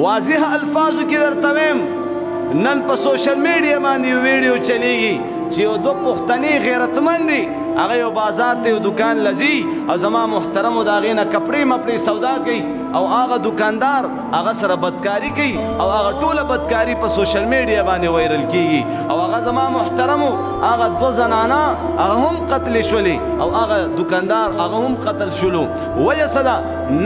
واضح الفاظو کې درته ویم نن په سوشل میډیا باندې ویډیو چلیږي چې یو دو پښتني غیرتمند دي هغه یو بازار ته یو دکان لذي او زما محترمو د هغې نه کپړې مپړې سودا کوي او هغه دکاندار هغه سره بدکاري کوي او هغه ټوله بدکاري په سوشل میډیا باندې وایرل کیږي او هغه زما محترمو هغه دوه زنانه هغه هم قتل شولې او هغه دکاندار هغه هم قتل شولو وجه څه ده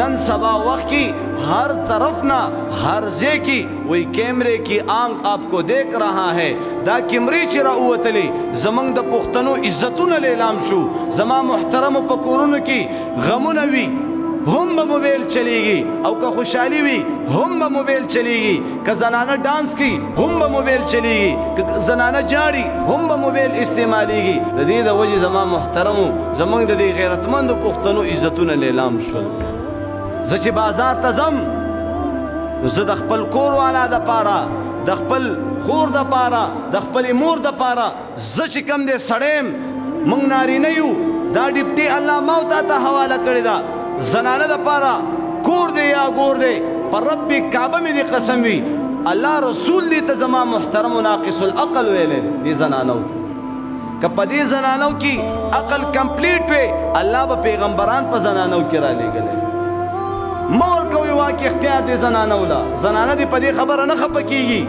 نن سبا وخت کې हर तरफ ना हर जे की वही कैमरे की आंख आपको देख रहा है दा कैमरे चिरा उतली जमंग द पुख्तनो इज्जतुन लेलाम शू जमा मुहतरम पकोरुन की गमुन वी हम मोबाइल चलेगी और का खुशहाली भी हम मोबाइल चलेगी का जनाना डांस की हम मोबाइल चलेगी जनाना जाड़ी हम मोबाइल इस्तेमालेगी द वजह जमा मुहतरम जमंग द गैरतमंद पुख्तनो इज्जतुन लेलाम शू زه چې بازار ته ځم زه د خپل کور والا د پاره د خپل خور د پاره د خپلې مور د پاره زه چې کوم دی سړی یم موږ نارینه یو دا ډیپټي الله ما او تا ته حواله کړې ده زنانه د پاره کور دی یا ګور دی پر رب کعبه مې دې قسم وي الله رسول دې ته زما محترم و ناقص العقل ویلی دې زنانو ته که په دې زنانو کې عقل کمپلیټ وي الله به پیغمبران په زنانو کې را لېږلی مور کوي واقع اختیار دې زنانه ولا زنانه دې په دې خبره نه خفه کیږي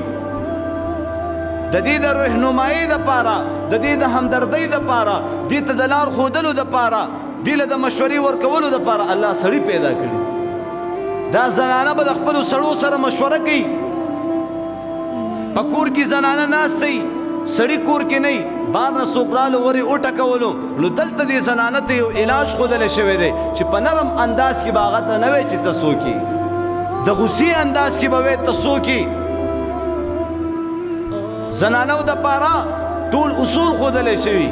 د دې د رهنمایي دپاره د دې د همدردۍ دپاره دې ته د لار ښودلو دپاره دې له د مشورې ورکولو دپاره الله سړي پیدا کړي دا زنانه به د خپلو سړو سره مشوره کوي په کور کې زنانه ناست دی سړي کور کې نه بار نه څوک راله ورې وټکولو نو دلته دې زنانه ته یو علاج ښودلی شوی دی چې په نرم انداز کې به هغه ته نه وی چې ته څوک یې د غصې انداز کې به وی ته څوک یې زنانو دپاره ټول اصول ښودلی شوي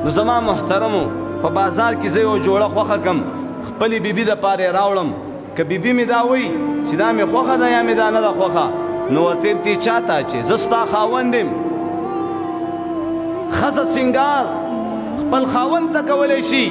نو زما محترمو په بازار کې زه یو جوړه خوښه کړم خپلې بیبي دپاره یې راوړم که بیبي مې دا وایي چې دا مې خوښه ده یا مې دا نه ده خوښه نو ورته یم ته چا ته چې زه ستا خاوند یم خزه سنگار خپل خاوند ته کولی شي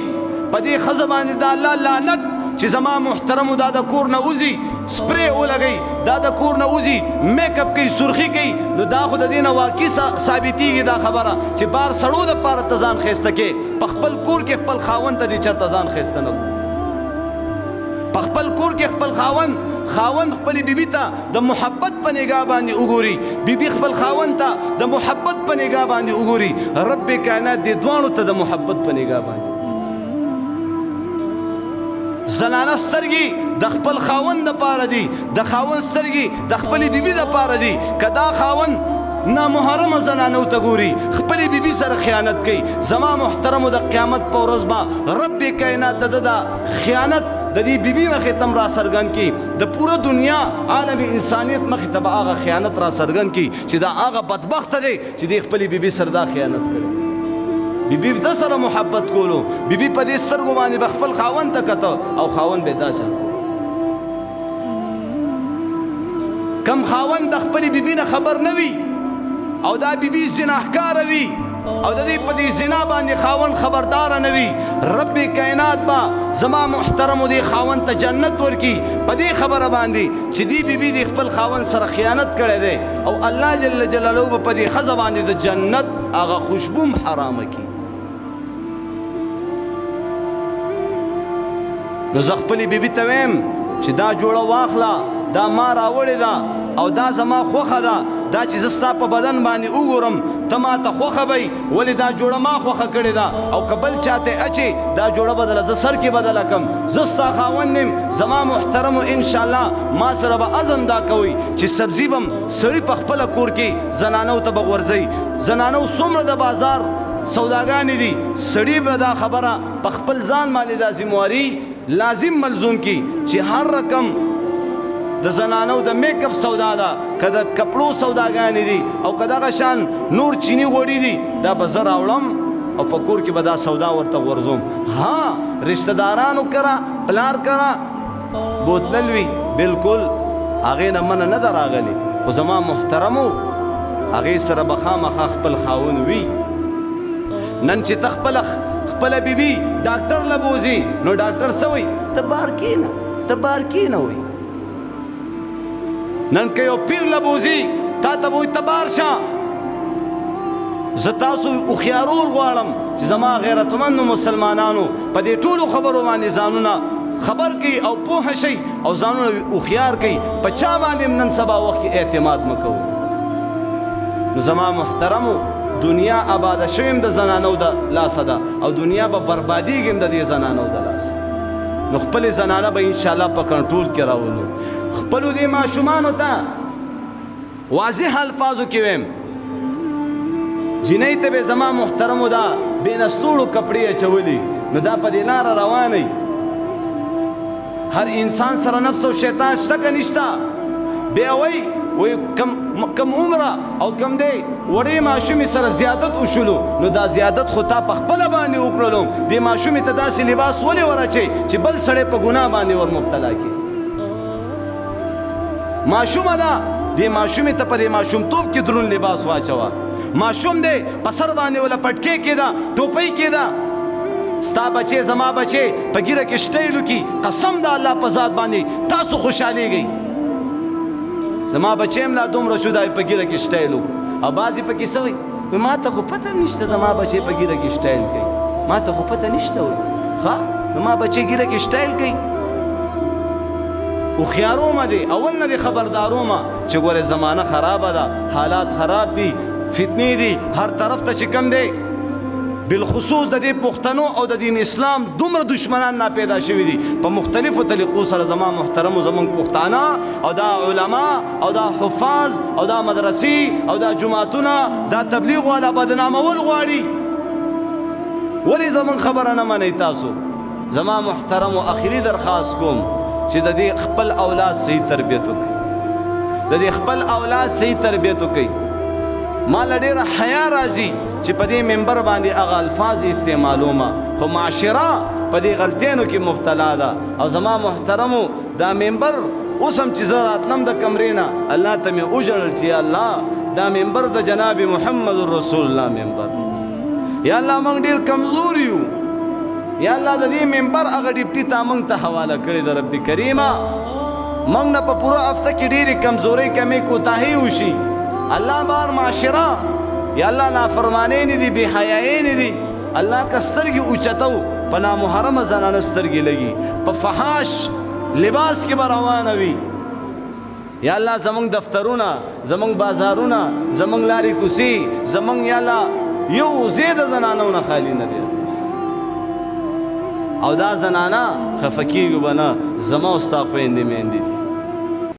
په دې ښځه باندې د الله لعنت چې زما محترمو دا د کور نه وځي سپری ولګوي دا د کور نه وځي میک اپ کوي سرخي کوي نو دا خو د دې نه واقعي ثابتېږي دا خبره چې بار سړو دپاره ته ځان ښایسته کې په خپل کور کې خپل خاوند ته دې چېرته ځان ښایسته نه په خپل کور کې خپل خاوند خپل بیبي ته د محبت په نگاه باندې وګوري بیبي خپل خاوند ته د محبت په نگاه باندې وګوري رب کائنات دې دواړو ته د محبت په نگاه باندې زنانه سترګې د خپل خاوند دپاره دي د خاوند سترګې د خپلې بیبي دپاره دي که دا خاوند نامحرمه زنانو ته ګوري خپلې بیبي سره خیانت کوي زما محترمو د قیامت په ورځ به رب کائنات د ده د خیانت د دې بیبي مخې ته هم را څرګند کړي د پوره دنیا عالم انسانیت مخې ته به هغه خیانت را څرګند کړي چې دا هغه بدبخته دی چې دې خپلې بیبي سره دا خیانت کړی بیبي د سره محبت کولو بیبي په دې سترګو باندې به خپل خاوند ته کته او خاوند به دا چا کم خاوند د خپلې بیبي نه خبر نه وي او دا بیبي زناهکاره وي او د دې په دې زنا باندې خاوند خبرداره نه وي رب کائنات به زما محترمو دې خاوند ته جنت ورکي په دې خبره باندې چې دې بیبي دې خپل خاوند سره خیانت کړی دی او الله جل جلاله به په دې ښځه باندې د جنت هغه خوشبو هم حرامه کړي نو زه خپلې بیبي ته ویم چې دا جوړه واخله دا ما راوړې ده او دا زما خوښه ده دا چې زه ستا په بدن باندې وګورم ته ما ته خوښه وی ولې دا جوړه ما خوښه کړې ده او که بل چاته اچې دا جوړه بدله زه سر کې بدله کړم زه ستا خاوند یم زما محترمو انشاءالله ما سره به عزم دا کوئ چې سبزي به سړي په خپله کور کې زنانو ته به غورځئ زنانو څومره د بازار سوداګانې دي سړي به دا خبره په خپل ځان باندې دا ذمواري لازم ملزوم کی چې هر رقم د زنانو د میک اپ سودا ده که د کپړو سوداګانې دي او که دغه شان نور چینی غوړي دي دا به زه راوړم او په کور کې به دا سودا ورته غورځوم ها رشته دارانو کره پلار کره بوتلل وي بلکل هغې نه منه نه ده راغلې خو زما محترمو هغې سره به خامخا خپل خاوند وي نن چې ته خپله بیبي ډاکټر له بوځي نو ډاکټر څه وایي ته بار کښېنه ته بار کښېنه وایي نن که یو پیر لبوزي تا ته به وایي ته بار شه زه تاسو هوښیارول غواړم چې زما غیرتمندو مسلمانانو په دې ټولو خبرو باندې ځانونه خبر کوي او پوه شي او ځانونه هوښیار کوي په چا باندې نن سبا وخت کې اعتماد مه کوو نو زما محترمو دنیا آباده شوې هم د زنانو د لاسه ده او دنیا به بربادېږي هم د دې زنانو د لاسه نو خپلې زنانه به انشاءالله په کنټرول کې راولو خپلو دې ماشومانو ته واضح الفاظو کې ویم جنۍ ته به زما محترمو دا بې نستوړو کپړې اچولي نو دا په دې لاره روانئ هر انسان سره نفس او شیطان شته که نشته بیا وایي کم عمره او کم دی وړې ماشومې سره زیادت وشولو نو دا زیادت خو تا په خپله باندې وکړلو دې ماشومې ته داسې لباس ولې ورچوي چې بل سړی په ګناه باندې ور مبتلا کړي ماشومه ده دې ماشومې ته په دې ماشومتوب کې دروند لباس واچوه ماشوم دی په سر باندې ولا پټکې کېده ټوپۍ کېده ستا بچې زما بچې په ګیره کې شټیل وکړي قسم د الله په ذات باندې تاسو خوشحالېږئ زما بچې هم لا دومره شو دا په ګیره کې شټیل وکړو او بعضې پکې څه وایي ما ته خو پته نشته زما بچې په ګیره کې شټیل کوي ما ته خو پته نشته وایي ښه زما بچې ګیره کې شټیل کوي هوښیارومه دی اول نه دی خبردارومه چې ګورې زمانه خرابه ده حالات خراب دي فتنې دي هر طرف ته چې کم دی بالخصوص د دې پښتنو او د دین اسلام دومره دشمنان ناپیدا شوي دي په مختلفو طریقو سره زما محترمو زموږ پښتانه او دا علما او دا حفاظ او دا مدرسې او دا جماعتونه دا تبلیغ والا بدنامول غواړي ولې زموږ خبره نه منئ تاسو زما محترمو اخري درخواست کوم چې د دې خپل اولاد صحیح تربیت وکړي د دې خپل اولاد صحیح تربیت وکړي ما له ډېره حیا راځي چې په دې منبر باندې هغه الفاظ استعمالومه خو معاشره په دې غلطیانو کې مبتلا ده او زما محترمو دا منبر اوس هم چې زه راتلم د کمرې نه الله ته مې وژړل چې یا الله دا منبر د جناب محمد رسول الله منبر یا الله موږ ډېر کمزور یو یا الله د دې منبر هغه ډیپټي تا موږ ته حواله کړې د رب کریمه موږ نه په پوره هفته کې ډېرې کمزورۍ کمې کوتاهۍ وشي الله بار معاشره یا الله نافرمانۍ نه دي بې حیایۍ نه دي الله که سترګې اوچتو په نامحرمه زنانه سترګې لګي په فحاش لباس کې به روانه وي یا الله زمونږ دفترونه زمونږ بازارونه زمونږ لارې کوڅې زمونږ یا الله یو ځای د زنانو نه خالي نه دی او دا زنانه خفه کېږو به نه زما او ستا خویندې میندې دي